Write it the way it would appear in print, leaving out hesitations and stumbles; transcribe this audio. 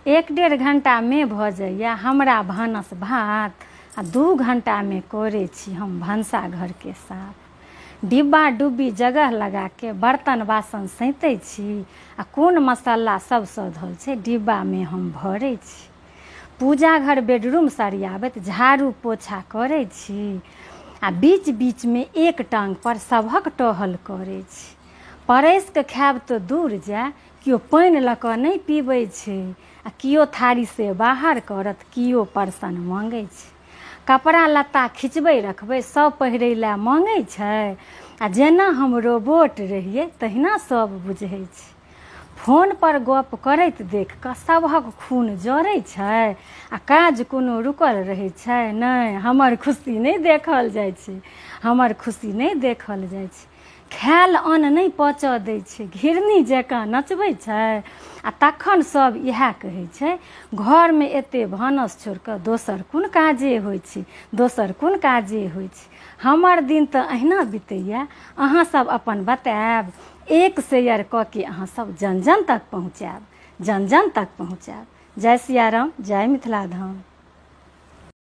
1-1.5 घंटा में भऽ जाइए हमरा भानस भात आ 2 घंटा में करै छी हम भनसा घर के साफ। डिब्बा डुब्बी जगह लगा के बर्तन बासन सैंतै छी आ कोन मसाला सब सधल छै डिब्बा में हम भरै छी। पूजा घर बेडरूम सरियाबैत झाड़ू पोछा करै छी आ बीच बीच में एक टांग पर सभक टहल करै छी। परैस के खायब तो दूर जाय, कियो पानि लऽ कऽ नहि पीबै छै आ कियो थारी से बाहर करत, कियो परसन मांगै छै। कपड़ा लत्ता खिचबै रखबै सब पहिरै लए मांगै छै आ जेना हम रोबोट रहियै तहिना सब बुझै छै। फोन पर गप करैत देख कऽ सभक खून जरै छै आ काज कोनो रुकल रहै छै नहि। हमर खुशी नहि देखल जाइ छै, हमर खुशी नहि देखल जाइ छै। खायल अन्न नहि पचऽ दै छै, घिरनी जकाँ नचबै छै आ तखन सब इएह कहै छै घरमे एते भानस छोड़ि कऽ दोसर कोन काजे होइ छै, दोसर कोन काजे होइ छै। हमर दिन तऽ अहिना बितैया, अहाँ सब अपन बतायब। एक शेयर कऽ के अहाँ सब जन जन तक पहुँचायब, जन जन तक पहुँचायब। जय सिया राम, जय मिथिला धाम।